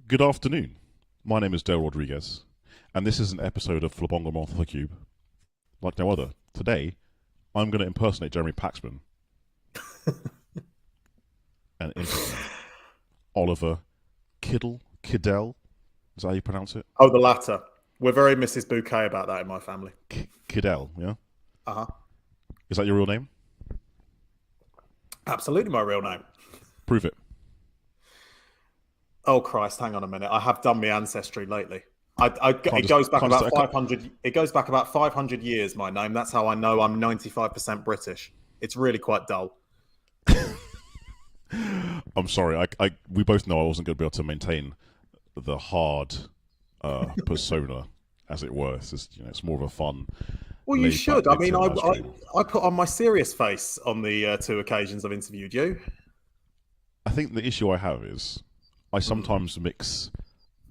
Good afternoon. My name is Dale Rodriguez, and this is an episode of Flabonga Monthrothacube, like no other. Today, I'm going to impersonate Jeremy Paxman and interview Oliver Kiddell. Is that how you pronounce it? Oh, the latter. We're very Mrs. Bouquet about that in my family. Kiddell, yeah? Uh-huh. Is that your real name? Absolutely my real name. Prove it. Oh, Christ, hang on a minute. I have done my ancestry lately. It goes back about 500. It goes back about 500 years, my name. That's how I know I'm 95% British. It's really quite dull. I'm sorry. We both know I wasn't going to be able to maintain the hard persona, as it were. It's just, it's more of a fun. Well, you should. I mean, I put on my serious face on the two occasions I've interviewed you. I think the issue I have is I sometimes mix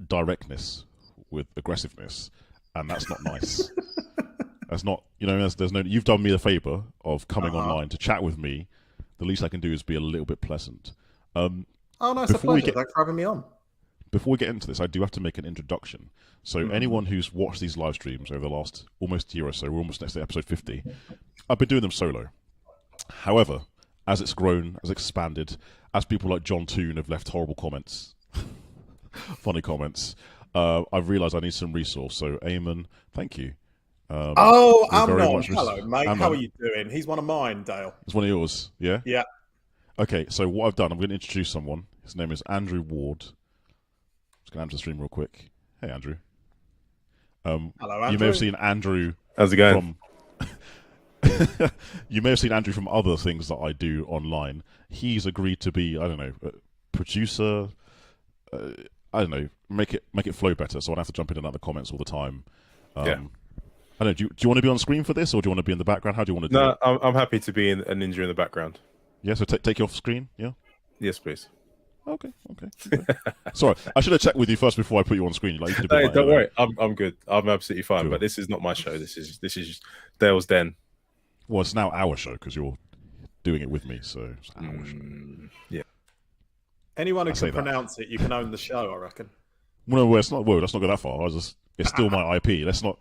directness with aggressiveness, and that's not nice. That's not, there's no. You've done me the favour of coming online to chat with me. The least I can do is be a little bit pleasant. Oh no, it's a pleasure. Thanks for having me on. Before we get into this, I do have to make an introduction. So anyone who's watched these live streams over the last almost year or so, we're almost next to episode 50, I've been doing them solo. However, as it's grown, as expanded, as people like John Toon have left horrible comments, funny comments, I've realised I need some resource. So Eamon, thank you. Amnon, hello mate. Amnon. How are you doing? He's one of mine, Dale. He's one of yours, yeah? Yeah. Okay, so what I've done, I'm going to introduce someone. His name is Andrew Ward. Just going to enter the stream real quick. Hey, Andrew. Hello, Andrew. You may have seen Andrew. How's it going? You may have seen Andrew from other things that I do online. He's agreed to be, I don't know, a producer. I don't know, make it flow better. So I don't have to jump in and out the comments all the time. Yeah. I don't know. Do you want to be on screen for this, or do you want to be in the background? How do you want to do it? No, I'm happy to be a ninja in the background. Yeah. So take you off screen. Yeah. Yes, please. Okay. Sorry, I should have checked with you first before I put you on screen. Like, you hey, don't worry, I'm good. I'm absolutely fine. Cool. But this is not my show. This is Dale's Den. Well, it's now our show because you're doing it with me, so it's our show. Yeah. Anyone who can pronounce it, you can own the show, I reckon. Well, no, it's not. Well, let's not go that far. It's still my IP. Let's not.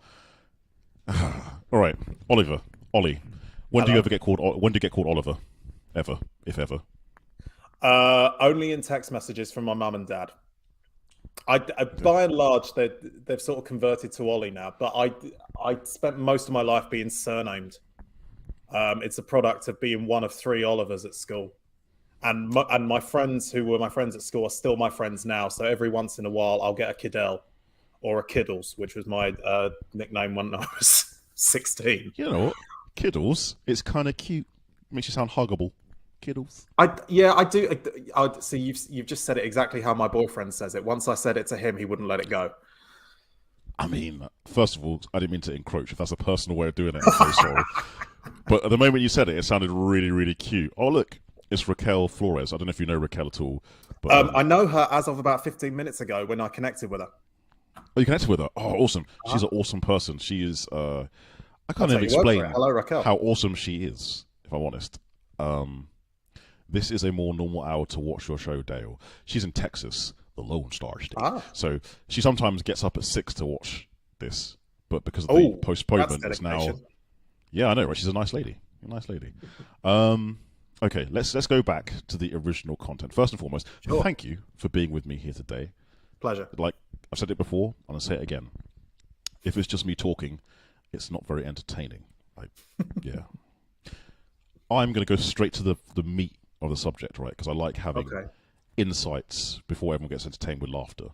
All right, Oliver, Ollie. When do you get called Oliver? Ever, if ever. Only in text messages from my mum and dad. By and large, they've sort of converted to Ollie now, but I spent most of my life being surnamed. It's a product of being one of 3 Olivers at school, and my friends who were my friends at school are still my friends now. So every once in a while, I'll get a Kiddell or a Kiddles, which was my nickname when I was 16. You know what? Kiddles, it's kind of cute. Makes you sound huggable. Kiddles. I do. See, you've just said it exactly how my boyfriend says it. Once I said it to him, he wouldn't let it go. I mean, first of all, I didn't mean to encroach. If that's a personal way of doing it, I'm so sorry. But at the moment you said it, it sounded really, really cute. Oh, look, it's Raquel Flores. I don't know if you know Raquel at all. But I know her as of about 15 minutes ago when I connected with her. Oh, you connected with her? Oh, awesome. She's an awesome person. She is... I can't even explain Hello, Raquel. How awesome she is, if I'm honest. This is a more normal hour to watch your show, Dale. She's in Texas, the Lone Star State. So she sometimes gets up at 6 to watch this, but because of the postponement, it's now... Yeah, I know, right? She's a nice lady. Okay, let's go back to the original content. First and foremost, thank you for being with me here today. Pleasure. Like I've said it before, I'm going to say it again. If it's just me talking, it's not very entertaining. Yeah. I'm going to go straight to the meat of the subject, right? Because I like having insights before everyone gets entertained with laughter.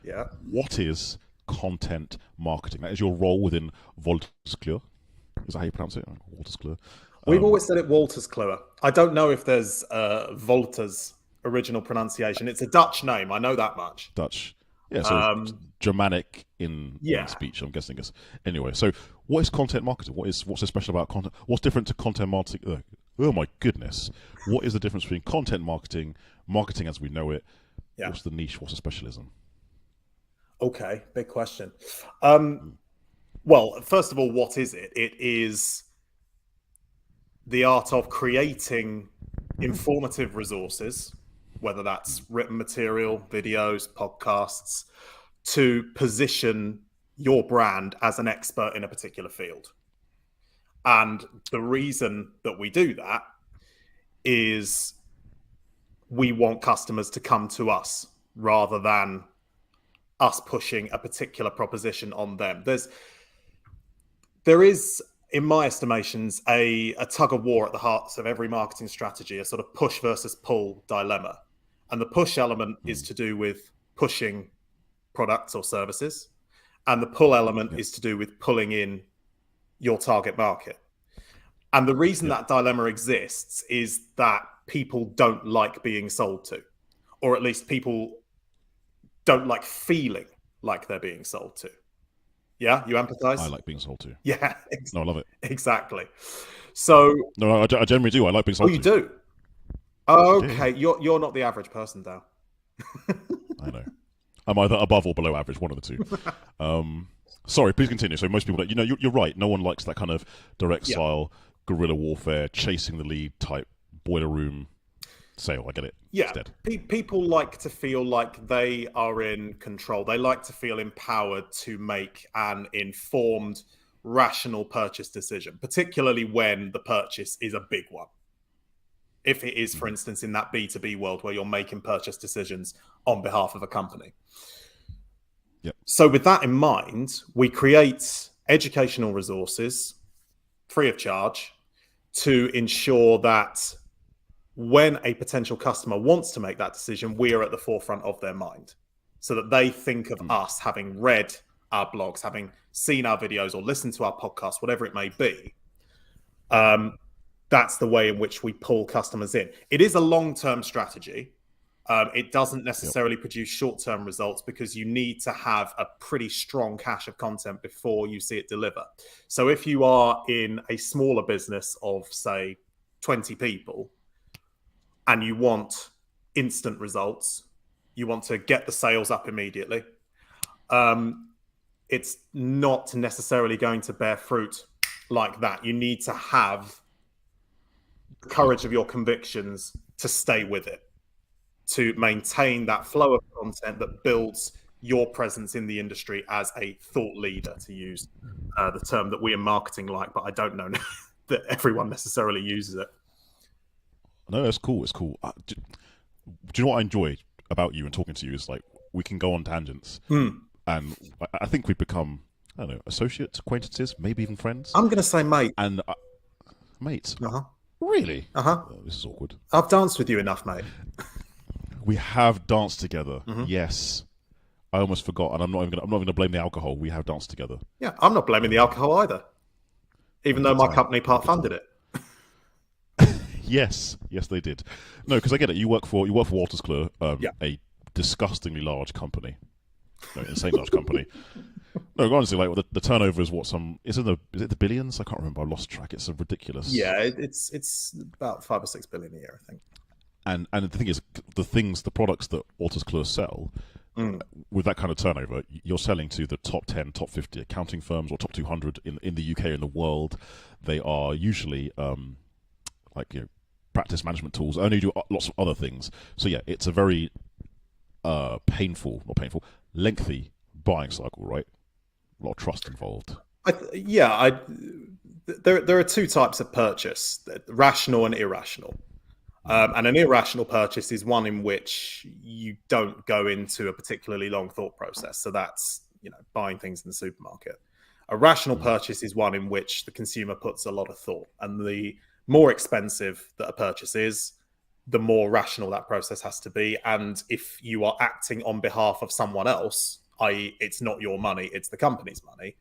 Yeah. What is content marketing? That is your role within Wolters Kluwer. Is that how you pronounce it? Wolters Kluwer. We've always said it Wolters Kluwer. I don't know if there's Wolters' original pronunciation. It's a Dutch name. I know that much. Dutch. Yeah, so Germanic in speech, I'm guessing. Anyway, so what is content marketing? What's so special about content? What's different to content marketing? Oh my goodness. What is the difference between content marketing as we know it? Yeah. What's the niche? What's the specialism? Okay, big question. Well, first of all, what is it? It is the art of creating informative resources whether that's written material, videos, podcasts, to position your brand as an expert in a particular field. And the reason that we do that is we want customers to come to us rather than us pushing a particular proposition on them. There is, in my estimations, a tug of war at the heart of every marketing strategy, a sort of push versus pull dilemma. And the push element is to do with pushing products or services. And the pull element is to do with pulling in your target market. And the reason that dilemma exists is that people don't like being sold to, or at least people don't like feeling like they're being sold to. Yeah, you empathize? I like being sold to. Yeah. No, I love it. Exactly. So... No, I generally do. I like being sold to. Oh, you do? Oh, okay. You're not the average person, Dal. I know. I'm either above or below average, one of the two. Sorry, please continue. So most people, you're right. No one likes that kind of direct style, guerrilla warfare, chasing the lead type, boiler room sale. I get it. Yeah. People like to feel like they are in control. They like to feel empowered to make an informed, rational purchase decision, particularly when the purchase is a big one. If it is, for instance, in that B2B world where you're making purchase decisions on behalf of a company. Yep. So with that in mind, we create educational resources free of charge to ensure that when a potential customer wants to make that decision, we are at the forefront of their mind so that they think of us having read our blogs, having seen our videos or listened to our podcast, whatever it may be. That's the way in which we pull customers in. It is a long-term strategy. It doesn't necessarily produce short-term results because you need to have a pretty strong cache of content before you see it deliver. So if you are in a smaller business of, say, 20 people and you want instant results, you want to get the sales up immediately, it's not necessarily going to bear fruit like that. You need to have the courage of your convictions to stay with it, to maintain that flow of content that builds your presence in the industry as a thought leader, to use the term that we in marketing like, but I don't know that everyone necessarily uses it. No, that's cool. It's cool. Do you know what I enjoy about you and talking to you is like we can go on tangents, and I think we've become, I don't know, associates, acquaintances, maybe even friends. I'm going to say mate. And mates. Uh-huh. Really? Uh-huh. Oh, this is awkward. I've danced with you enough, mate. We have danced together. Yes. I almost forgot, and I'm not even going to blame the alcohol. We have danced together. Yeah, I'm not blaming the alcohol either, even though my company part funded it. Yes, they did. No, because I get it. You work for Wolters Kluwer, a disgustingly large company, insane large company. No, honestly, like the turnover is what is it the billions? I can't remember. I lost track. It's a ridiculous. Yeah, it's about 5 or 6 billion a year, I think. And the thing is, the products that Wolters Kluwer sell, with that kind of turnover, you're selling to the top 10, top 50 accounting firms or top 200 in the UK and the world. They are usually practice management tools. Only do lots of other things. So yeah, it's a very lengthy buying cycle, right? A lot of trust involved. There are two types of purchase: rational and irrational. And an irrational purchase is one in which you don't go into a particularly long thought process. So that's buying things in the supermarket. A rational purchase is one in which the consumer puts a lot of thought, and the more expensive that a purchase is, the more rational that process has to be. And if you are acting on behalf of someone else, i.e. it's not your money, it's the company's money,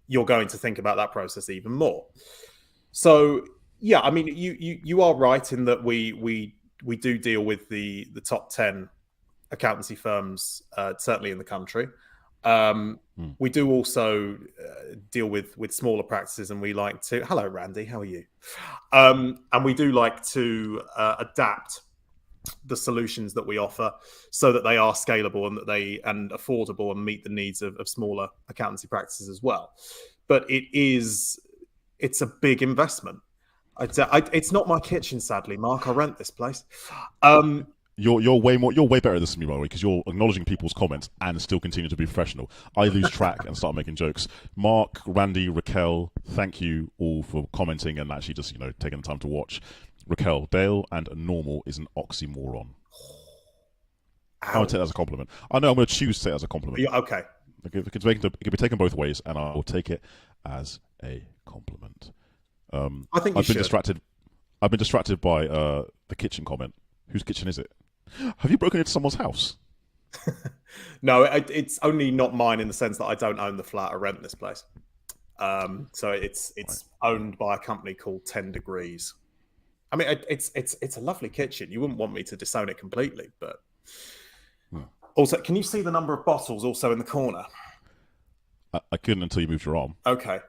you're going to think about that process even more. So yeah, I mean, you are right in that we do deal with the top 10 accountancy firms, certainly in the country. We do also deal with smaller practices, and we like to. Hello, Randy. How are you? And we do like to adapt the solutions that we offer so that they are scalable and and affordable and meet the needs of smaller accountancy practices as well. But it's a big investment. It's not my kitchen, sadly, Mark. I rent this place. You're way better at this than me, by the way, because you're acknowledging people's comments and still continue to be professional. I lose track and start making jokes. Mark, Randy, Raquel, thank you all for commenting and actually just taking the time to watch. Raquel, Dale and normal is an oxymoron. I'm gonna take that as a compliment. I know I'm gonna choose to take it as a compliment. Yeah, okay. It can be taken both ways, and I will take it as a compliment. I think I've been distracted. I've been distracted by the kitchen comment. Whose kitchen is it? Have you broken into someone's house? No, it's only not mine in the sense that I don't own the flat. I rent this place. So it's owned by a company called 10 Degrees. I mean, it's a lovely kitchen. You wouldn't want me to disown it completely, but also, can you see the number of bottles also in the corner? I couldn't until you moved your arm. Okay.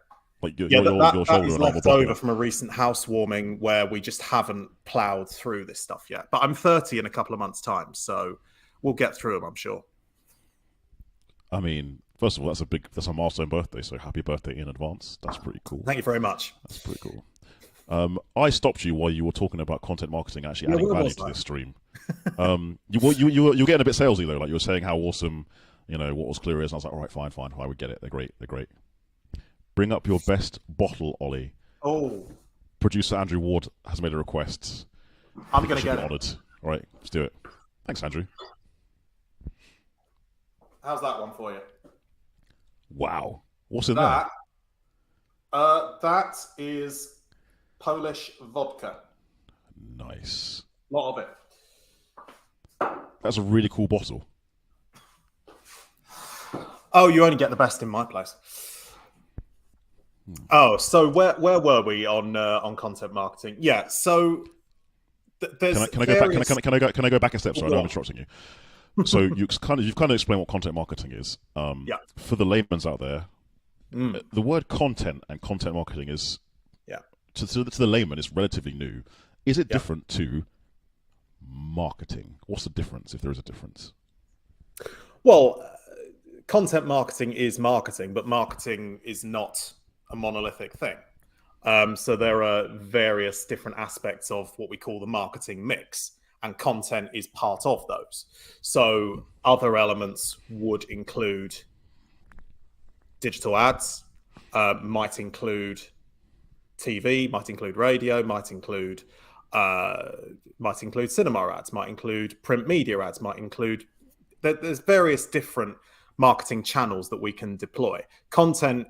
Like your that shoulder is and left over from a recent housewarming where we just haven't ploughed through this stuff yet. But I'm 30 in a couple of months' time, so we'll get through them, I'm sure. I mean, first of all, that's a milestone birthday, so happy birthday in advance. That's pretty cool. Thank you very much. That's pretty cool. I stopped you while you were talking about content marketing, actually adding value to this stream. You're getting a bit salesy though, like you were saying how awesome, Wolters Kluwer is, and I was like, all right, fine, I would get it. They're great. Bring up your best bottle, Ollie. Oh. Producer Andrew Ward has made a request. I'm going to get it. Honoured. All right, let's do it. Thanks, Andrew. How's that one for you? Wow. What's in there? That is Polish vodka. Nice. A lot of it. That's a really cool bottle. Oh, you only get the best in my place. Oh, so where were we on content marketing? Yeah, so there's. Can I go back a step? Sorry, I know I'm interrupting you. So you've kind of explained what content marketing is. Yeah. For the layman's out there, the word content and content marketing is to the layman is relatively new. Is it different to marketing? What's the difference, if there is a difference? Well, content marketing is marketing, but marketing is not a monolithic thing. So there are various different aspects of what we call the marketing mix, and content is part of those. So other elements would include digital ads, might include TV, might include radio, might include cinema ads, might include print media ads, might include. There's various different marketing channels that we can deploy. Content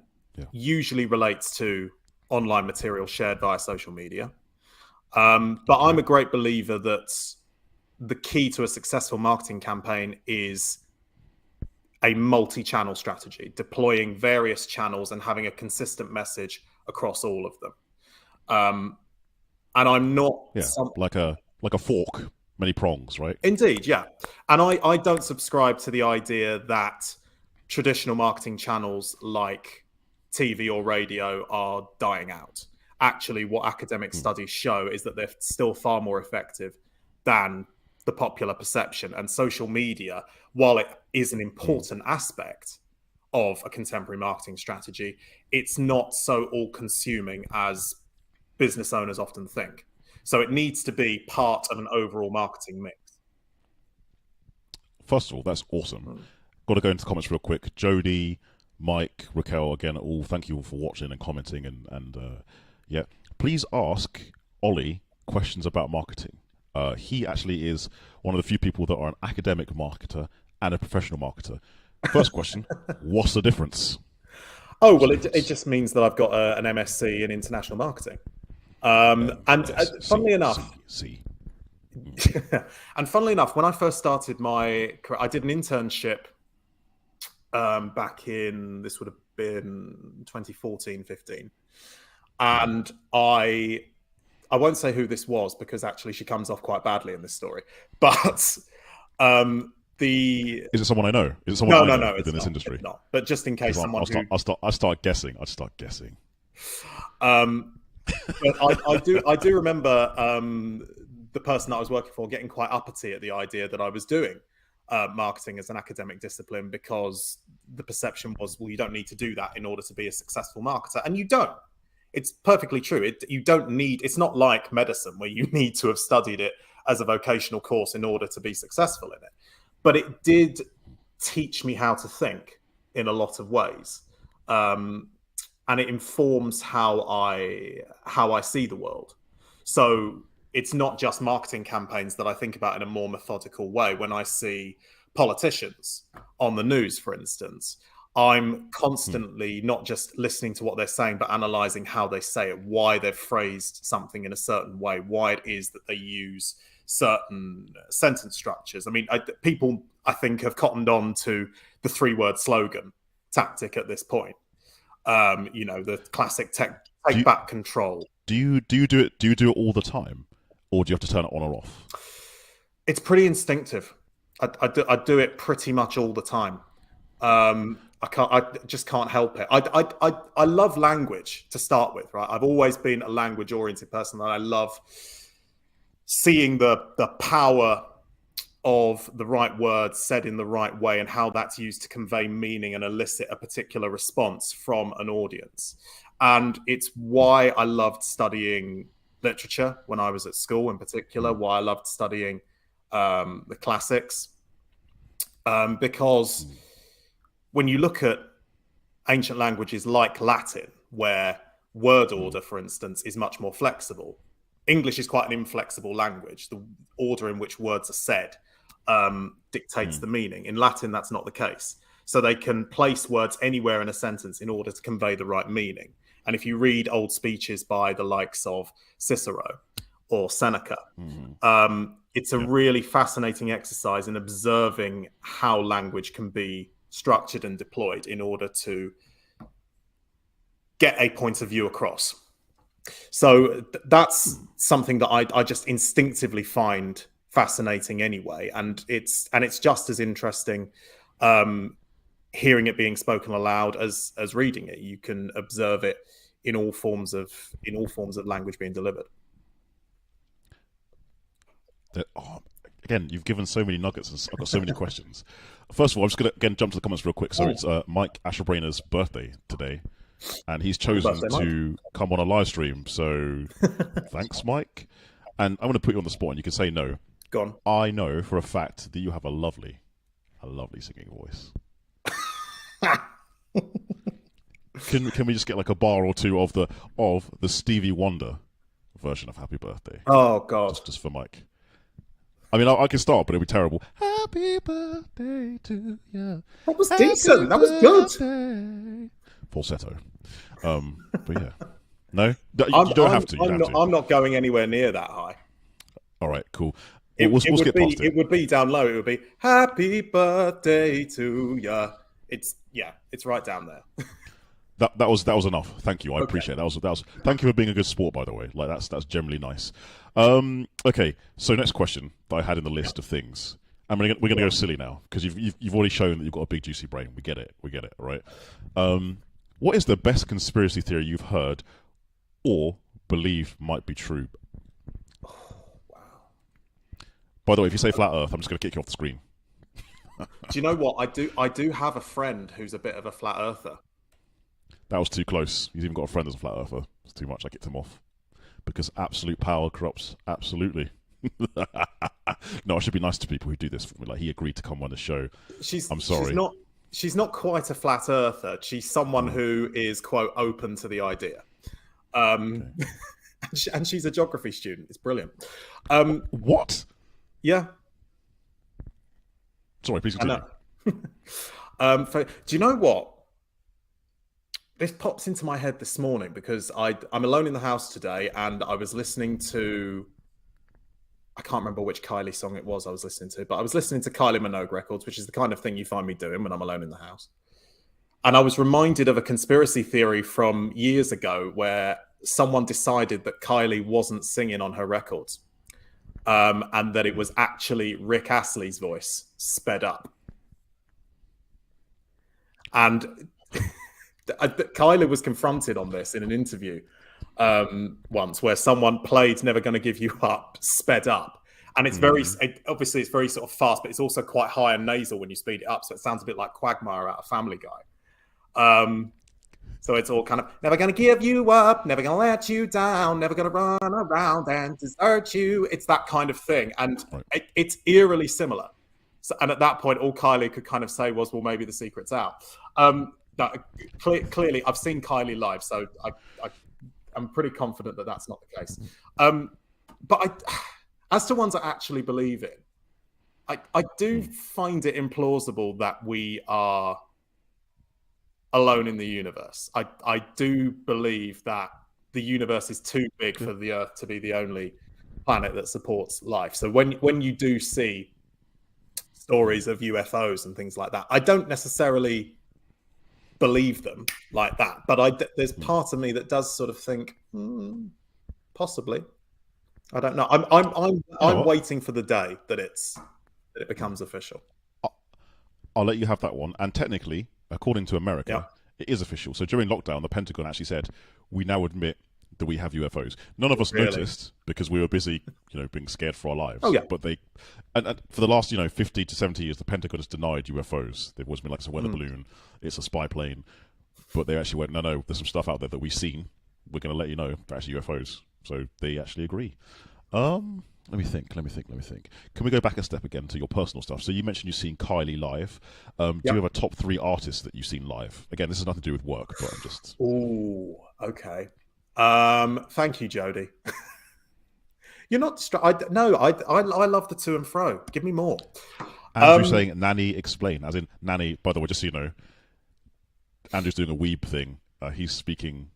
usually relates to online material shared via social media. But I'm a great believer that the key to a successful marketing campaign is a multi-channel strategy, deploying various channels and having a consistent message across all of them. And I'm not like a fork, many prongs, right? Indeed, yeah. And I don't subscribe to the idea that traditional marketing channels like TV or radio are dying out. Actually, what academic studies show is that they're still far more effective than the popular perception. And social media, while it is an important aspect of a contemporary marketing strategy, it's not so all-consuming as business owners often think. So it needs to be part of an overall marketing mix. First of all, that's awesome. Got to go into comments real quick. Jody, Mike, Raquel, again, all thank you all for watching and commenting, and please ask Ollie questions about marketing. He actually is one of the few people that are an academic marketer and a professional marketer. First question: what's the difference? Oh well, it just means that I've got an MSc in international marketing, funnily enough. And funnily enough, when I first started my career, I did an internship back in, this would have been 2014, 15. And I won't say who this was because actually she comes off quite badly in this story. But is it someone I know? Is it someone I know within this industry? It's not. But just in case someone I'll start guessing. I'd start guessing. But I do remember the person that I was working for getting quite uppity at the idea that I was doing marketing as an academic discipline, because the perception was, well, you don't need to do that in order to be a successful marketer. And you don't. It's perfectly true. You don't need, it's not like medicine where you need to have studied it as a vocational course in order to be successful in it. But it did teach me how to think in a lot of ways. And it informs how I see the world. So it's not just marketing campaigns that I think about in a more methodical way. When I see politicians on the news, for instance, I'm constantly not just listening to what they're saying, but analysing how they say it, why they've phrased something in a certain way, why it is that they use certain sentence structures. I mean, people, I think, have cottoned on to the 3-word slogan tactic at this point. The classic take back control. Do you do it all the time, or do you have to turn it on or off? It's pretty instinctive. I do it pretty much all the time. I just can't help it. I love language to start with, right? I've always been a language oriented person, and I love seeing the power of the right words said in the right way and how that's used to convey meaning and elicit a particular response from an audience. And it's why I loved studying literature when I was at school, in particular, why I loved studying the classics. Because when you look at ancient languages like Latin, where word order, for instance, is much more flexible, English is quite an inflexible language. The order in which words are said dictates the meaning. In Latin, that's not the case. So they can place words anywhere in a sentence in order to convey the right meaning. And if you read old speeches by the likes of Cicero or Seneca, it's a really fascinating exercise in observing how language can be structured and deployed in order to get a point of view across. So that's something that I just instinctively find fascinating anyway, and it's just as interesting hearing it being spoken aloud as reading it. You can observe it in all forms of language being delivered. Again, you've given so many nuggets, and I've got so many questions. First of all, I'm just going to again jump to the comments real quick. So it's Mike Asherbrainer's birthday today, and he's chosen to come on a live stream. So thanks, Mike. And I'm going to put you on the spot, and you can say no. Go on. I know for a fact that you have a lovely singing voice. Can we just get like a bar or two of the Stevie Wonder version of Happy Birthday? Oh God, just for Mike. I mean, I can start, but it'll be terrible. Happy birthday to you. That was decent. That was good. Falsetto. But yeah, no, you don't have to. I'm not going anywhere near that high. All right, cool. We'll skip past it. It would be down low. It would be Happy Birthday to ya. It's right down there. That was enough. Thank you. I appreciate it. That was. Thank you for being a good sport, by the way. Like that's generally nice. Okay. So next question that I had in the list of things. We're gonna go silly now because you've already shown that you've got a big juicy brain. We get it. All right. What is the best conspiracy theory you've heard or believe might be true? By the way, if you say flat Earth, I'm just going to kick you off the screen. Do you know what? I do have a friend who's a bit of a flat earther. That was too close. He's even got a friend that's a flat earther. It's too much. I kicked him off. Because absolute power corrupts absolutely. No, I should be nice to people who do this for me. Like, he agreed to come on the show. I'm sorry. She's not quite a flat earther. She's someone who is, quote, open to the idea. Okay. And she's a geography student. It's brilliant. What? Yeah. Sorry, please continue. Do you know what? This pops into my head this morning because I'm alone in the house today, and I was listening to, I can't remember which Kylie song it was I was listening to, but I was listening to Kylie Minogue records, which is the kind of thing you find me doing when I'm alone in the house. And I was reminded of a conspiracy theory from years ago where someone decided that Kylie wasn't singing on her records. And that it was actually Rick Astley's voice sped up. And Kylie was confronted on this in an interview once where someone played Never Gonna Give You Up sped up. And it's obviously it's very sort of fast, but it's also quite high and nasal when you speed it up. So it sounds a bit like Quagmire out of Family Guy. So it's all kind of never gonna give you up, never gonna let you down, never gonna run around and desert you. It's that kind of thing, and it's eerily similar. So, and at that point, all Kylie could kind of say was, "Well, maybe the secret's out." Clearly, I've seen Kylie live, so I'm pretty confident that that's not the case. But as to ones I actually believe in, I do find it implausible that we are alone in the universe. I do believe that the universe is too big for the Earth to be the only planet that supports life. So when you do see stories of UFOs and things like that, I don't necessarily believe them like that, but there's part of me that does sort of think possibly. I don't know. I'm waiting for the day that it becomes official. I'll let you have that one. And technically, according to America, it is official. So during lockdown, the Pentagon actually said, we now admit that we have UFOs. None of us noticed because we were busy, being scared for our lives. Oh, yeah. But and for the last, 50 to 70 years, the Pentagon has denied UFOs. They've always been like, it's a weather balloon, it's a spy plane. But they actually went, no, there's some stuff out there that we've seen. We're going to let you know they're actually UFOs. So they actually agree. Let me think. Can we go back a step again to your personal stuff? So you mentioned you've seen Kylie live. Do you have a top 3 artists that you've seen live? Again, this has nothing to do with work, but I'm just... Oh, okay. Thank you, Jody. You're not... No, I love the to and fro. Give me more. Andrew's saying, Nanny, explain. As in, Nanny, by the way, just so you know, Andrew's doing a weeb thing. He's speaking...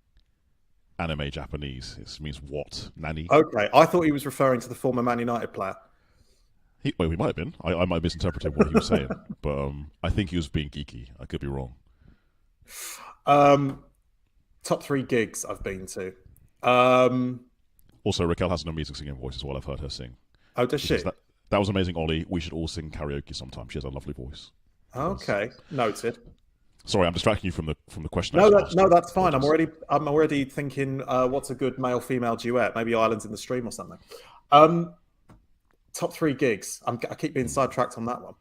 anime Japanese. It means what? Nanny? Okay, I thought he was referring to the former Man United player. He might have been. I might have misinterpreted what he was saying, but I think he was being geeky. I could be wrong. Top 3 gigs I've been to. Also, Raquel has an amazing singing voice as well. I've heard her sing. Oh, does she? That was amazing, Ollie. We should all sing karaoke sometime. She has a lovely voice. Okay, noted. Sorry, I'm distracting you from the question. No, that's fine. I'm already thinking, what's a good male-female duet? Maybe Islands in the Stream or something. Top 3 gigs. I keep being sidetracked on that one.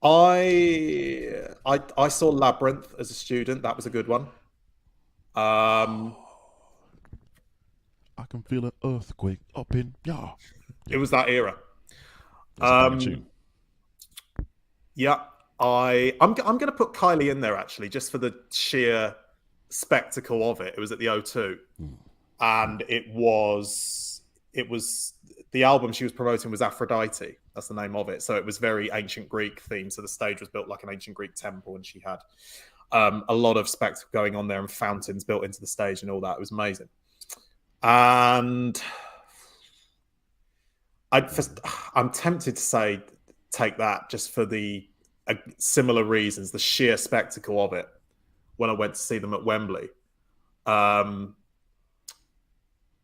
I saw Labyrinth as a student. That was a good one. I can feel an earthquake up in It was that era. Yeah, I'm going to put Kylie in there actually, just for the sheer spectacle of it. It was at the O2, and it was the album she was promoting was Aphrodite. That's the name of it. So it was very ancient Greek themed. So the stage was built like an ancient Greek temple, and she had a lot of spectacle going on there and fountains built into the stage and all that. It was amazing. And I'm tempted to say take that just for the similar reasons, the sheer spectacle of it when I went to see them at Wembley,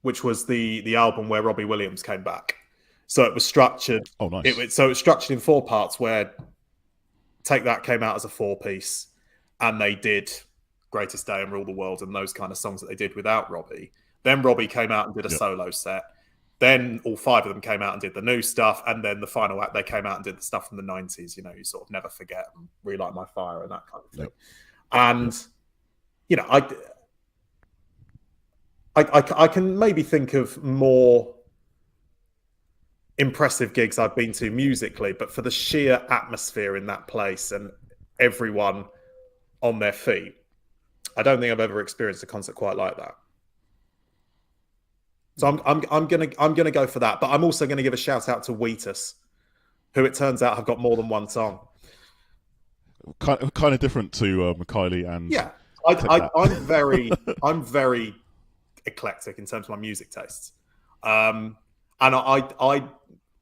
which was the album where Robbie Williams came back. So it was structured. Oh, nice. So it was structured in 4 parts where Take That came out as a 4-piece, and they did Greatest Day and Rule the World and those kind of songs that they did without Robbie. Then Robbie came out and did a solo set. Then all 5 of them came out and did the new stuff. And then the final act, they came out and did the stuff from the 90s, you sort of Never Forget and Relight My Fire and that kind of thing. Yep. And, I can maybe think of more impressive gigs I've been to musically, but for the sheer atmosphere in that place and everyone on their feet, I don't think I've ever experienced a concert quite like that. So I'm gonna go for that, but I'm also gonna give a shout out to Wolters, who it turns out have got more than one song. Kind of different to Kylie and I'm very eclectic in terms of my music tastes, and I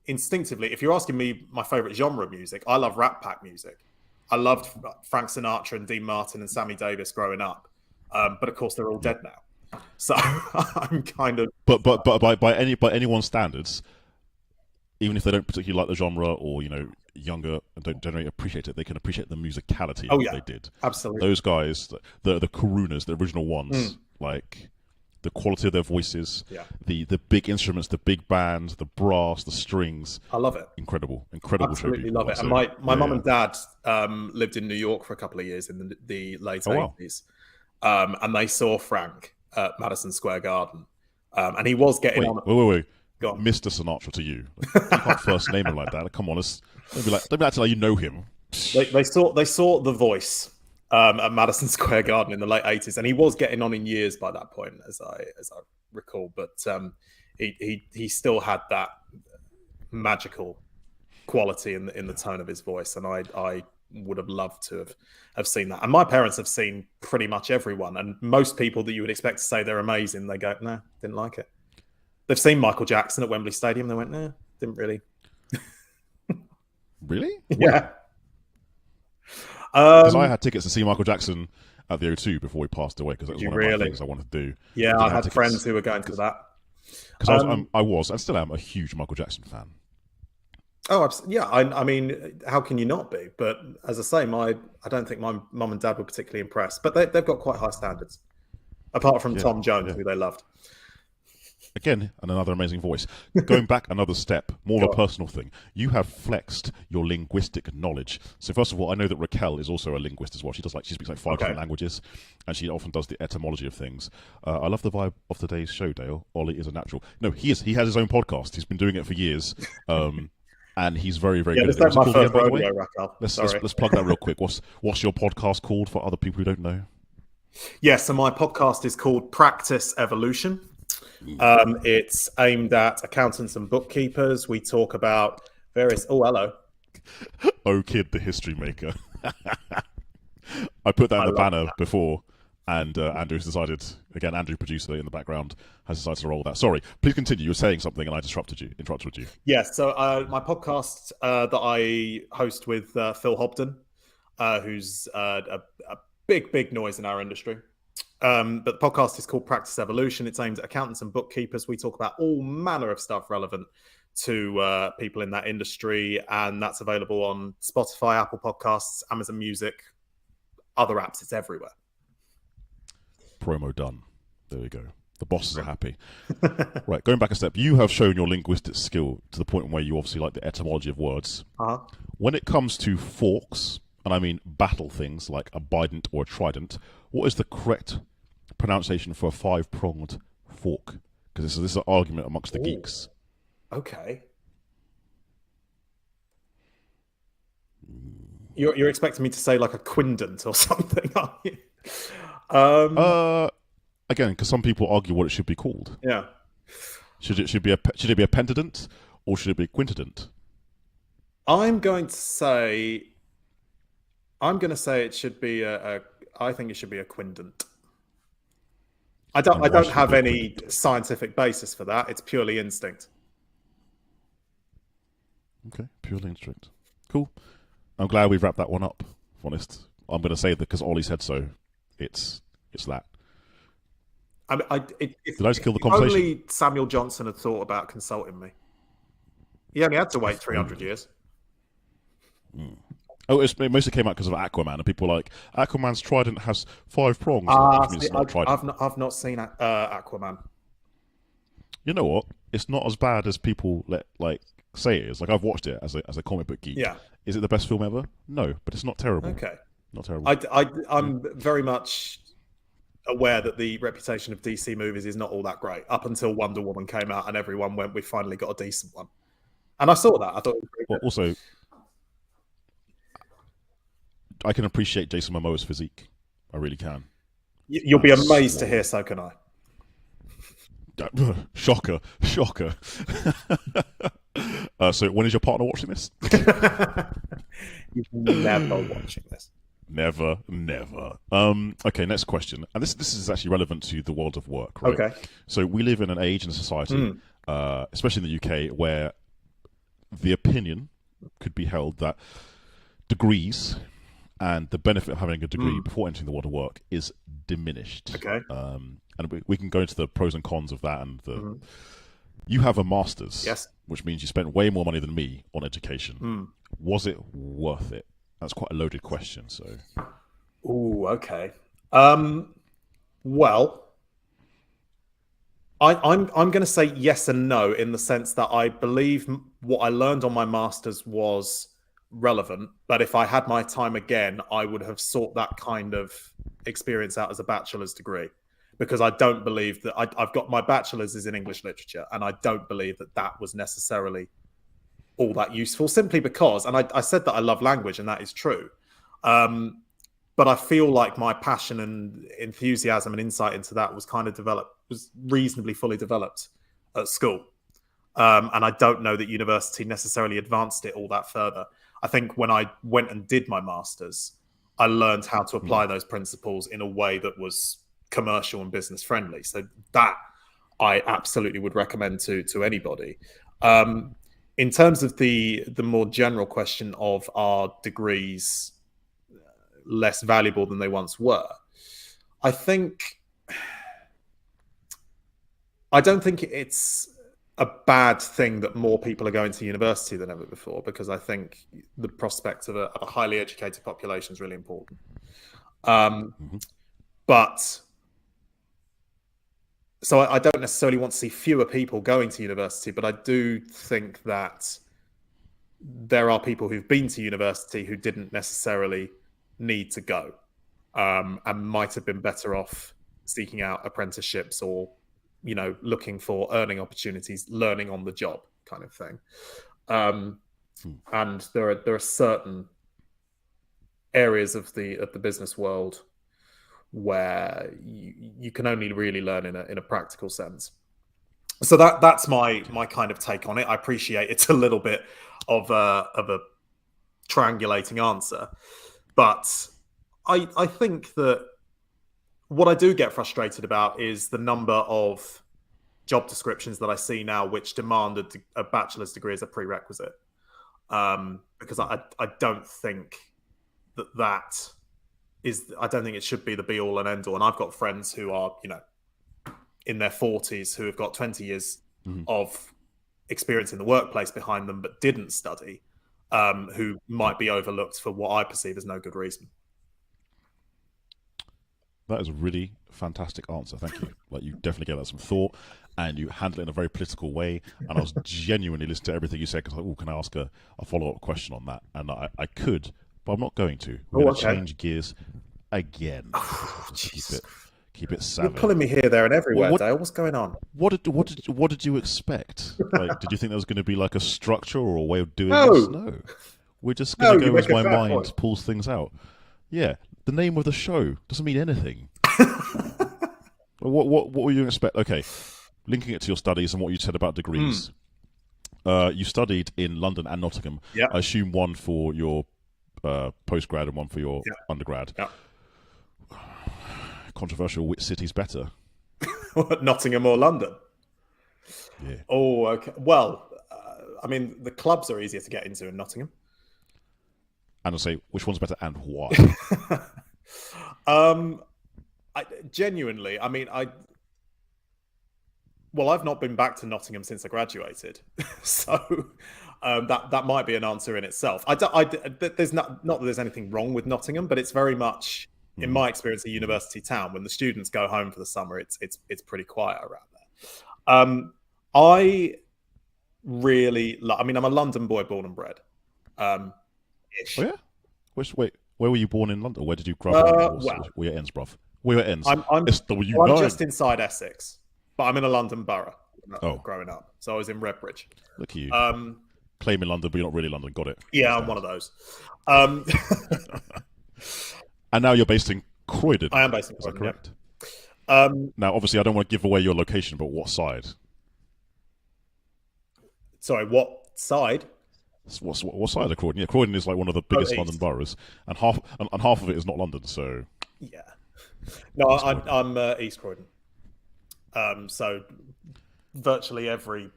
instinctively, if you're asking me my favorite genre of music, I love Rat Pack music. I loved Frank Sinatra and Dean Martin and Sammy Davis growing up, but of course they're all dead now. So I'm kind of, but by anyone's standards, even if they don't particularly like the genre or younger and don't generally appreciate it, they can appreciate the musicality of what they did. Absolutely, those guys, the Karunas, the original ones, like the quality of their voices, Yeah. the big instruments, the big bands, the brass, the strings. I love it. Incredible Absolutely show people. love it. And my mum and dad lived in New York for a couple of years in the late 80s. And they saw Frank at Madison Square Garden. And he was getting on. Wait. Mr. Sinatra to you. You can't first name him like that. Come on, don't be acting like you know him. They saw The Voice at Madison Square Garden in the late 80s, and he was getting on in years by that point, as I recall. But he still had that magical quality in the tone of his voice, and I would have loved to have seen that. And my parents have seen pretty much everyone, and most people that you would expect to say they're amazing, they go, no, didn't like it. They've seen Michael Jackson at Wembley Stadium, they went, no, didn't really. Really? Yeah. Because I had tickets to see Michael Jackson at the O2 before he passed away, because that was one of my things I wanted to do. Yeah, I had friends who were going to that. Because I was, and still am, a huge Michael Jackson fan. Oh, yeah. I mean, how can you not be? But as I say, I don't think my mum and dad were particularly impressed. But they've got quite high standards, apart from Tom Jones, who they loved. Again, and another amazing voice. Going back another step, more of a personal thing. You have flexed your linguistic knowledge. So first of all, I know that Raquel is also a linguist as well. She speaks like 5 different languages, and she often does the etymology of things. I love the vibe of today's show, Dale. Ollie is a natural. No, he is. He has his own podcast. He's been doing it for years. And he's very, very good. This is my first rodeo, Raquel. Let's plug that real quick. What's your podcast called for other people who don't know? Yeah, so my podcast is called Practice Evolution. It's aimed at accountants and bookkeepers. We talk about various. Oh, hello. Oh, Kid, the history maker. I put that in the banner before, and Andrew's decided. Again, Andrew, producer in the background, has decided to roll that. Sorry, please continue. You were saying something, and I interrupted you. Yeah. So my podcast that I host with Phil Hobden, who's a big noise in our industry. But the podcast is called Practice Evolution. It's aimed at accountants and bookkeepers. We talk about all manner of stuff relevant to people in that industry, and that's available on Spotify, Apple Podcasts, Amazon Music, other apps. It's everywhere. Promo done. There we go. The bosses are happy. Right, going back a step, you have shown your linguistic skill to the point where you obviously like the etymology of words. When it comes to forks, and I mean battle things like a bident or a trident, what is the correct pronunciation for a 5-pronged fork? Because this is an argument amongst the geeks. Okay. You're expecting me to say like a quindent or something, aren't you? Again, because some people argue what it should be called. Yeah. Should it be a pentadent or should it be a quintadent? I'm going to say it should be I think it should be a quindent. I don't have any scientific basis for that. It's purely instinct. Okay, purely instinct. Cool. I'm glad we've wrapped that one up. If honest, I'm going to say that because Ollie said so. It's that. Did I just kill the conversation? Only Samuel Johnson had thought about consulting me. He only had to wait 300 years. Oh, it mostly came out because of Aquaman, and people were like, Aquaman's trident has 5 prongs. I've not seen Aquaman. You know what? It's not as bad as people say it is. Like, I've watched it as a comic book geek. Yeah. Is it the best film ever? No, but it's not terrible. Okay. Not terrible. I'm very much aware that the reputation of DC movies is not all that great up until Wonder Woman came out and everyone went, we finally got a decent one. And I saw that. I thought it was pretty good. Also, I can appreciate Jason Momoa's physique. I really can. You'll be amazed to hear, so can I. Shocker. So when is your partner watching this? You're never watching this. Never. Okay, next question. And this is actually relevant to the world of work, right? Okay. So we live in an age and a society, especially in the UK, where the opinion could be held that degrees and the benefit of having a degree before entering the world of work is diminished. Okay. And we can go into the pros and cons of that. And you have a master's, yes, which means you spent way more money than me on education. Was it worth it? That's quite a loaded question. So, okay. Well, I'm going to say yes and no, in the sense that I believe what I learned on my master's was relevant, but if I had my time again, I would have sought that kind of experience out as a bachelor's degree, because I don't believe that I've got my bachelor's is in English literature, and I don't believe that that was necessarily all that useful, simply because, and I said that I love language, and that is true. But I feel like my passion and enthusiasm and insight into that was kind of was reasonably fully developed at school. And I don't know that university necessarily advanced it all that further. I think when I went and did my master's, I learned how to apply those principles in a way that was commercial and business friendly. So that I absolutely would recommend to anybody. In terms of the more general question of, are degrees less valuable than they once were, I don't think it's a bad thing that more people are going to university than ever before, because I think the prospect of a highly educated population is really important. But so I don't necessarily want to see fewer people going to university, but I do think that there are people who've been to university who didn't necessarily need to go, and might have been better off seeking out apprenticeships or, you know, looking for earning opportunities, learning on the job kind of thing. And there are certain areas of the business world where you can only really learn in a practical sense. So that's my kind of take on it. I appreciate it's a little bit of a triangulating answer, but I think that what I do get frustrated about is the number of job descriptions that I see now which demand a bachelor's degree as a prerequisite, because I don't think that I don't think it should be the be all and end all. And I've got friends who are, you know, in their 40s who have got 20 years of experience in the workplace behind them, but didn't study, who might be overlooked for what I perceive as no good reason. That is a really fantastic answer. Thank you. Like, you definitely gave that some thought, and you handled it in a very political way. And I was genuinely listening to everything you said, because I was like, can I ask a follow-up question on that? And I could, but I'm not going to. We're going to change gears again. Keep it savage. You're pulling me here, there, and everywhere, Dale. What's going on? What did you expect? Like, did you think there was going to be like a structure or a way of doing this? No. We're just going to go as my mind pulls things out. Yeah. The name of the show doesn't mean anything. What were you expect? Okay, linking it to your studies and what you said about degrees. You studied in London and Nottingham. Yeah. I assume one for your postgrad and one for your undergrad. Yeah. Controversial. Which city's better? Nottingham or London? Yeah. Oh, okay. Well, I mean, the clubs are easier to get into in Nottingham. And I'll say, which one's better and why? Genuinely, I mean, I've not been back to Nottingham since I graduated, so that might be an answer in itself. There's not that there's anything wrong with Nottingham, but it's very much, in my experience, a university town. When the students go home for the summer, it's pretty quiet around there. I really, I mean, I'm a London boy, born and bred. Oh yeah? Wait, where were you born in London? Where did you grow up? Where your ends, bruv? Where your ends? I'm just inside Essex, but I'm in a London borough growing up. So I was in Redbridge. Look at you. Claiming London, but you're not really London. Got it. Yeah, I'm one of those. And now you're based in Croydon. I am based in Croydon. Is that correct? Now, obviously, I don't want to give away your location, but what side? Sorry, what side? What side of Croydon? Yeah, Croydon is like one of the biggest London boroughs, and half of it is not London. So yeah, no, I'm East Croydon. So virtually every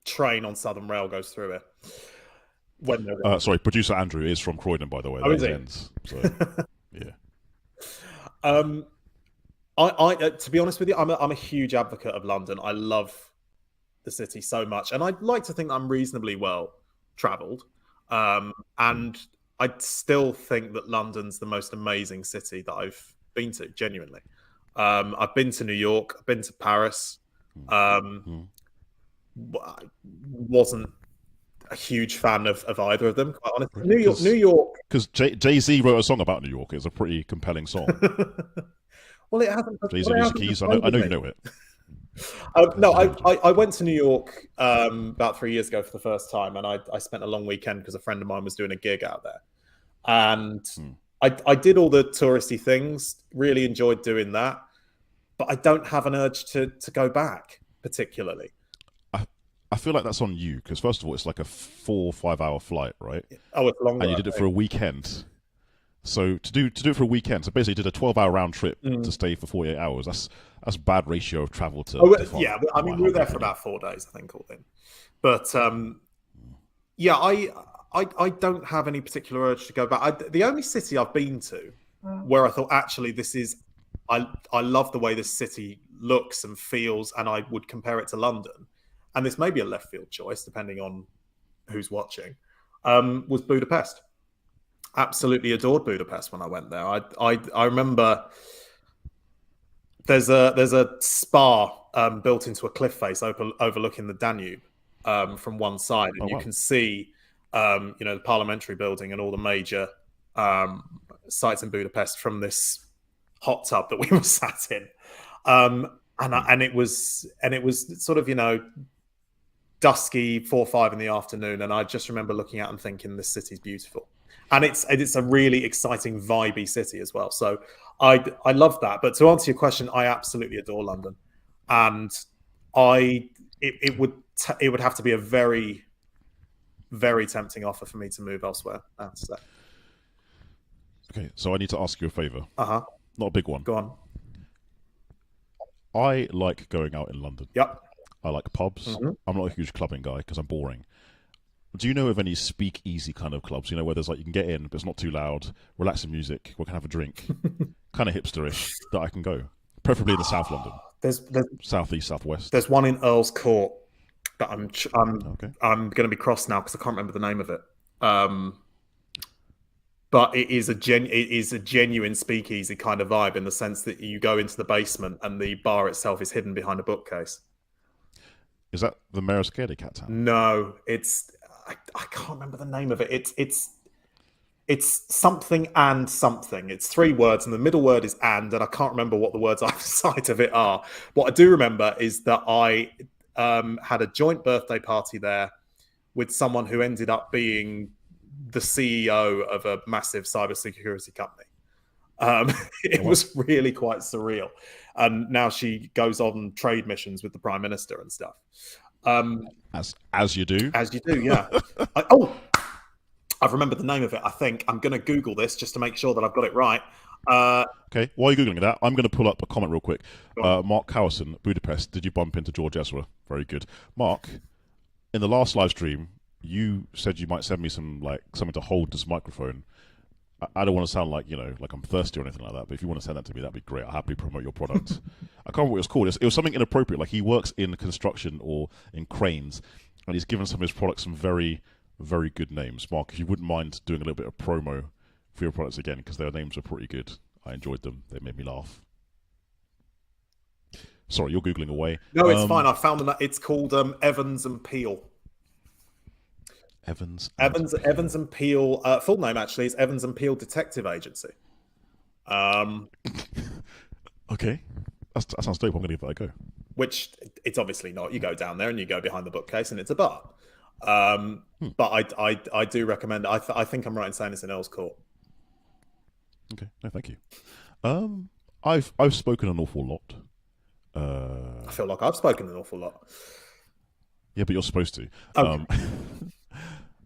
train on Southern Rail goes through it. Sorry, producer Andrew is from Croydon, by the way. Oh, is he? Ends, so, yeah. I to be honest with you, I'm a huge advocate of London. I love the city so much, and I'd like to think I'm reasonably well travelled, and I still think that London's the most amazing city that I've been to, genuinely. I've been to New York, I've been to Paris, Wasn't a huge fan of either of them, quite honestly. Really? New York. Because Jay-Z wrote a song about New York. It's a pretty compelling song. Well, it hasn't. Jay-Z Music Keys. I know you know it. No, I went to New York about 3 years ago for the first time, and I spent a long weekend because a friend of mine was doing a gig out there, and I did all the touristy things. Really enjoyed doing that, but I don't have an urge to go back particularly. I feel like that's on you because first of all, it's like a 4 or 5 hour flight, right? Oh, it's longer. And you did it for a weekend. So to do it for a weekend, so basically did a 12-hour round trip to stay for 48 hours. That's bad ratio of travel to. Yeah, I mean we were there for about 4 days, I think, all in. But yeah, I don't have any particular urge to go back. The only city I've been to where I thought actually this is, I love the way this city looks and feels, and I would compare it to London. And this may be a left field choice, depending on who's watching, was Budapest. Absolutely adored Budapest when I went there. I remember there's a spa built into a cliff face overlooking the Danube from one side, and you can see the parliamentary building and all the major sites in Budapest from this hot tub that we were sat in, and it was sort of dusky 4 or 5 in the afternoon, and I just remember looking out and thinking this city's beautiful, and it's a really exciting, vibey city as well. So I love that. But to answer your question, I absolutely adore London, and it would have to be a very, very tempting offer for me to move elsewhere. That's that. Okay, so I need to ask you a favor. Not a big one. Go on. I like going out in London. Yep. I like pubs. I'm not a huge clubbing guy because I'm boring. Do you know of any speak-easy kind of clubs? Where there's like you can get in, but it's not too loud, relaxing music, we can have a drink, kind of hipsterish that I can go, preferably in the South London. There's southeast, southwest. There's one in Earl's Court that I'm going to be cross now because I can't remember the name of it. But it is a genuine speakeasy kind of vibe in the sense that you go into the basement and the bar itself is hidden behind a bookcase. Is that the Mayor's Care Cat Town? No, I can't remember the name of it. It's something and something. It's 3 words, and the middle word is and I can't remember what the words either side of it are. What I do remember is that I had a joint birthday party there with someone who ended up being the CEO of a massive cybersecurity company. It was really quite surreal. And now she goes on trade missions with the Prime Minister and stuff. As you do. As you do, yeah. I've remembered the name of it, I think. I'm going to Google this just to make sure that I've got it right. Okay, while you're Googling that, I'm going to pull up a comment real quick. Mark Cowison, Budapest, did you bump into George Ezra? Very good. Mark, in the last live stream, you said you might send me something to hold this microphone. I don't want to sound like I'm thirsty or anything like that, but if you want to send that to me, that'd be great. I'll happily promote your product. I can't remember what it was called. It was something inappropriate. Like he works in construction or in cranes, and he's given some of his products some very, very good names. Mark, if you wouldn't mind doing a little bit of promo for your products again, because their names are pretty good. I enjoyed them. They made me laugh. Sorry, you're Googling away. No, it's fine. I found them. It's called Evans and Peel. Evans and Peel. Full name actually is Evans and Peel Detective Agency. Okay, that sounds dope. I'm going to give that a go. Which it's obviously not. You go down there and you go behind the bookcase and it's a bar. But I do recommend it. I think I'm right in saying it's in Earl's Court. Okay, no, thank you. I've spoken an awful lot. I feel like I've spoken an awful lot. Yeah, but you're supposed to. Okay.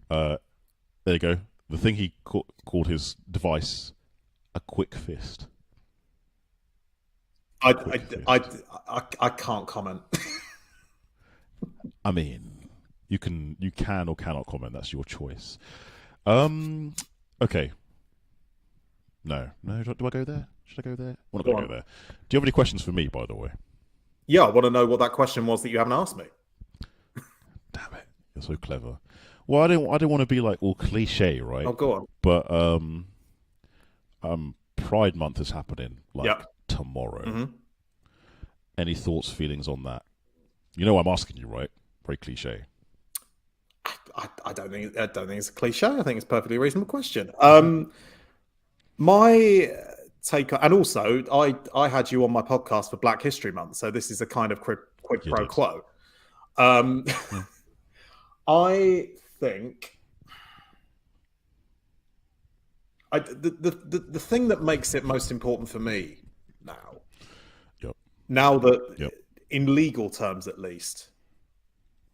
There you go. The thing he called his device a quick fist. I can't comment. I mean, you can or cannot comment. That's your choice. Okay. No. Do I go there? Should I go there? I'm not going to go there. Do you have any questions for me, by the way? Yeah, I want to know what that question was that you haven't asked me. Damn it! You're so clever. Well, I don't want to be like all cliche, right? Oh, go on. But Pride Month is happening tomorrow. Mm-hmm. Any thoughts, feelings on that? You know I'm asking you, right? Very cliche. I don't think it's a cliche. I think it's a perfectly reasonable question. My take, and also I had you on my podcast for Black History Month, so this is a kind of quid pro quo. I think the thing that makes it most important for me now that in legal terms at least,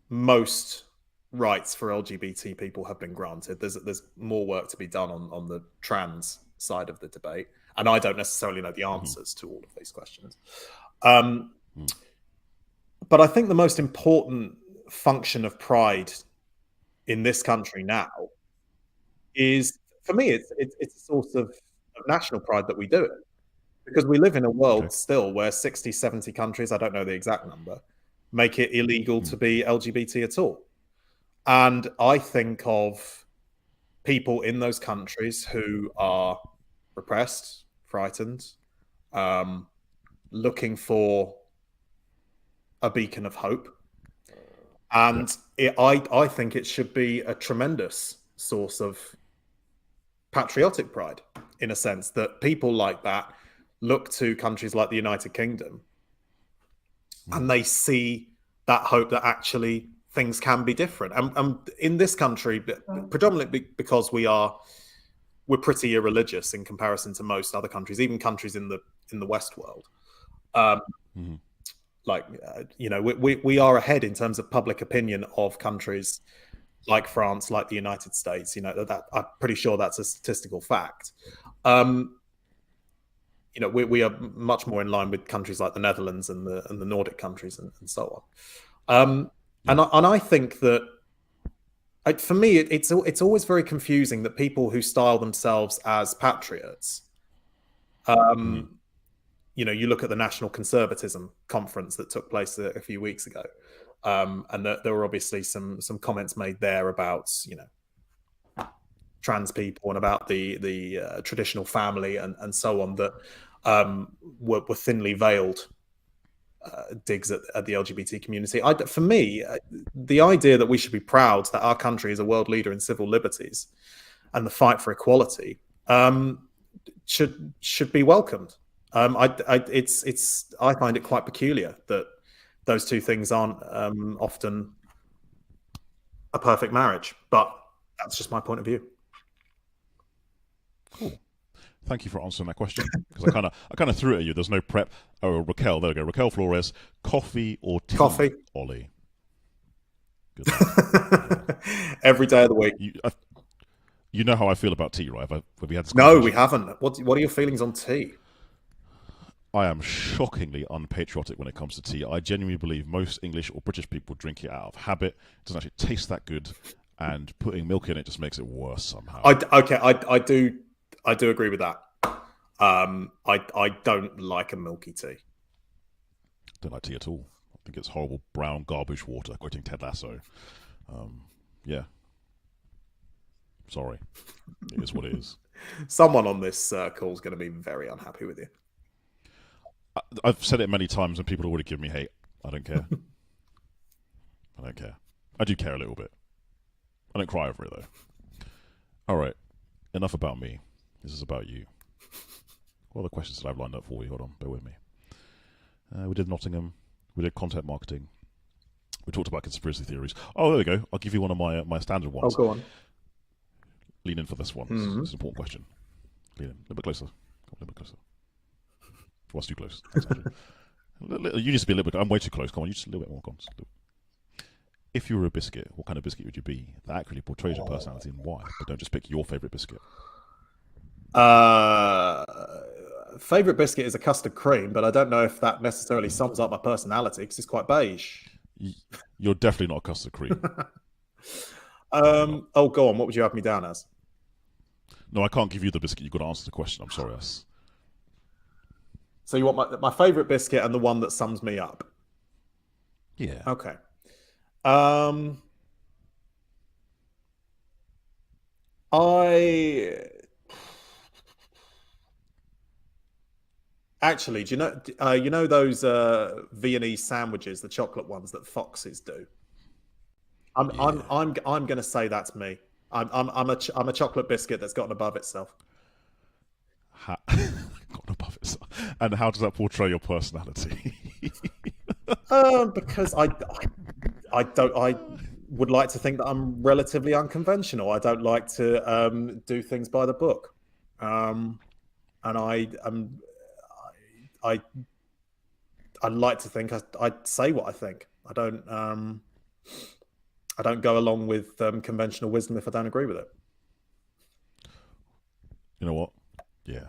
most rights for LGBT people have been granted. There's more work to be done on the trans side of the debate, and I don't necessarily know the answers to all of these questions. But I think the most important function of pride in this country now is, for me, it's a source of national pride that we do it, because we live in a world still where 60, 70 countries, I don't know the exact number, make it illegal to be LGBT at all. And I think of people in those countries who are repressed, frightened, looking for a beacon of hope. And I think it should be a tremendous source of patriotic pride, in a sense, that people like that look to countries like the United Kingdom and they see that hope that actually things can be different. And in this country, predominantly because we're pretty irreligious in comparison to most other countries, even countries in the West world. We are ahead in terms of public opinion of countries like France, like the United States. That I'm pretty sure that's a statistical fact. We are much more in line with countries like the Netherlands and the Nordic countries and so on. And I think that, for me, it's always very confusing that people who style themselves as patriots, you look at the National Conservatism conference that took place a few weeks ago, and there were obviously some comments made there about trans people and about the traditional family and so on that were thinly veiled digs at the LGBT community. For me, the idea that we should be proud that our country is a world leader in civil liberties and the fight for equality should be welcomed. I find it quite peculiar that those two things aren't often a perfect marriage, but that's just my point of view. Cool. Thank you for answering that question, because I kind of threw it at you. There's no prep. Oh, Raquel, there we go. Raquel Flores, coffee or tea? Coffee. Ollie. Good. Every day of the week. You know how I feel about tea, right? Have we had this No, we haven't. What are your feelings on tea? I am shockingly unpatriotic when it comes to tea. I genuinely believe most English or British people drink it out of habit. It doesn't actually taste that good, and putting milk in it just makes it worse somehow. I do agree with that. I don't like a milky tea. Don't like tea at all. I think it's horrible brown garbage water, quoting Ted Lasso. Yeah. Sorry. It is what it is. Someone on this call is going to be very unhappy with you. I've said it many times and people already give me hate. I don't care. I don't care. I do care a little bit. I don't cry over it, though. All right. Enough about me. This is about you. What other questions did I have lined up for you? Hold on. Bear with me. We did Nottingham. We did content marketing. We talked about conspiracy theories. Oh, there we go. I'll give you one of my standard ones. Oh, go on. Lean in for this one. It's an important question. Lean in. A little bit closer. A little bit closer. Well, that's too close. Thanks, you need to be a little bit. I'm way too close. Come on, you just a little bit more. If you were a biscuit, what kind of biscuit would you be that accurately portrays your personality and why? But don't just pick your favourite biscuit. Favourite biscuit is a custard cream, but I don't know if that necessarily sums up my personality because it's quite beige. You're definitely not a custard cream. Oh, go on. What would you have me down as? No, I can't give you the biscuit. You've got to answer the question. I'm sorry. So you want my favourite biscuit and the one that sums me up? Yeah. Okay. Actually, do you know those Viennese sandwiches, the chocolate ones that foxes do? I'm going to say that's me. I'm a chocolate biscuit that's gotten above itself. Gotten above itself. And how does that portray your personality? Because I would like to think that I'm relatively unconventional. I don't like to do things by the book, and I like to think I say what I think. I don't go along with conventional wisdom if I don't agree with it. You know what? Yeah.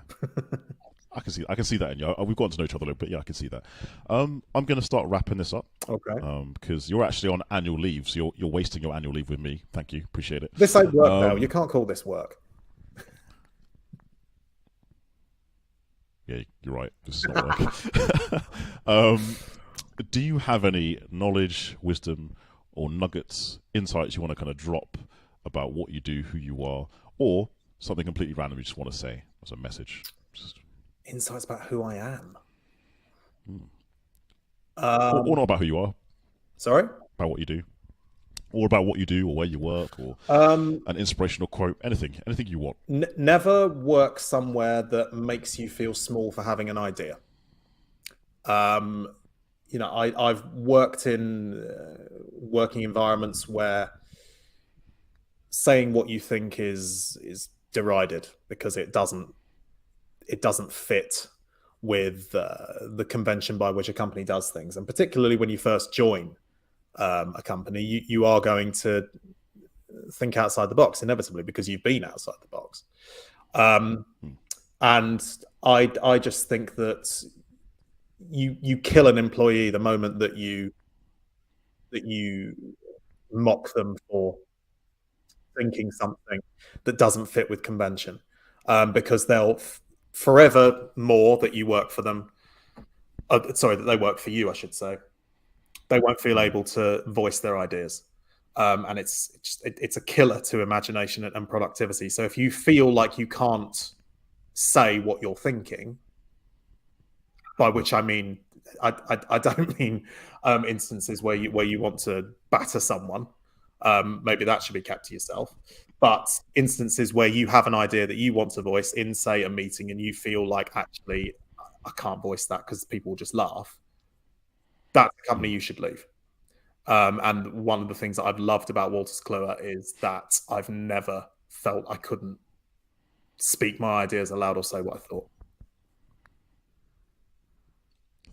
I can see that in you. We've gotten to know each other a little bit. Yeah, I can see that. I'm going to start wrapping this up. Okay. Because you're actually on annual leave, so you're wasting your annual leave with me. Thank you. Appreciate it. This ain't work now. You can't call this work. Yeah, you're right. This is not working. Do you have any knowledge, wisdom, or nuggets, insights you want to kind of drop about what you do, who you are, or something completely random you just want to say as a message? Insights about who I am. Or not about who you are. Sorry? About what you do. Or about what you do, or where you work, or an inspirational quote, anything you want. Never work somewhere that makes you feel small for having an idea. You know, I've worked in working environments where saying what you think is derided because it doesn't fit with the convention by which a company does things, and particularly when you first join a company, you are going to think outside the box inevitably because you've been outside the box. And I just think that you kill an employee the moment that you mock them for thinking something that doesn't fit with convention, because they'll forever more that you work for them. That they work for you, I should say. They won't feel able to voice their ideas, and it's a killer to imagination and productivity. So if you feel like you can't say what you're thinking, by which I mean I don't mean instances where you want to batter someone. Maybe that should be kept to yourself. But instances where you have an idea that you want to voice in, say, a meeting, and you feel like, actually, I can't voice that because people will just laugh. That's the company you should leave. And one of the things that I've loved about Wolters Kluwer is that I've never felt I couldn't speak my ideas aloud or say what I thought.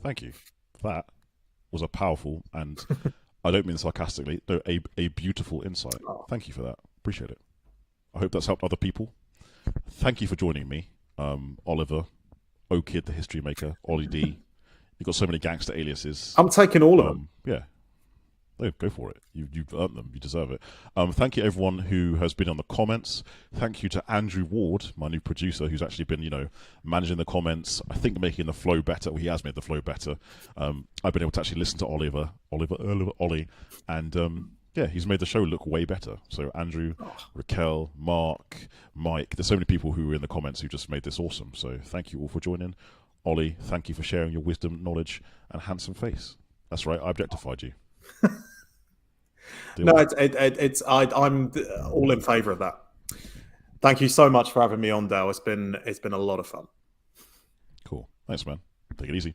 Thank you. That was a powerful, and I don't mean sarcastically, no, a beautiful insight. Oh. Thank you for that. Appreciate it. I hope that's helped other people. Thank you for joining me, Oliver, O-Kid, the history maker, Ollie D. You've got so many gangster aliases. I'm taking all of them. Yeah. No, go for it. You've earned them. You deserve it. Thank you, everyone who has been on the comments. Thank you to Andrew Ward, my new producer, who's actually been, managing the comments. I think making the flow better. Well, he has made the flow better. I've been able to actually listen to Ollie, and yeah, he's made the show look way better. So Andrew, Raquel, Mark, Mike. There's so many people who were in the comments who just made this awesome. So thank you all for joining. Ollie, thank you for sharing your wisdom, knowledge, and handsome face. That's right, I objectified you. No, I'm all in favour of that. Thank you so much for having me on, Dale. It's been a lot of fun. Cool. Thanks, man. Take it easy.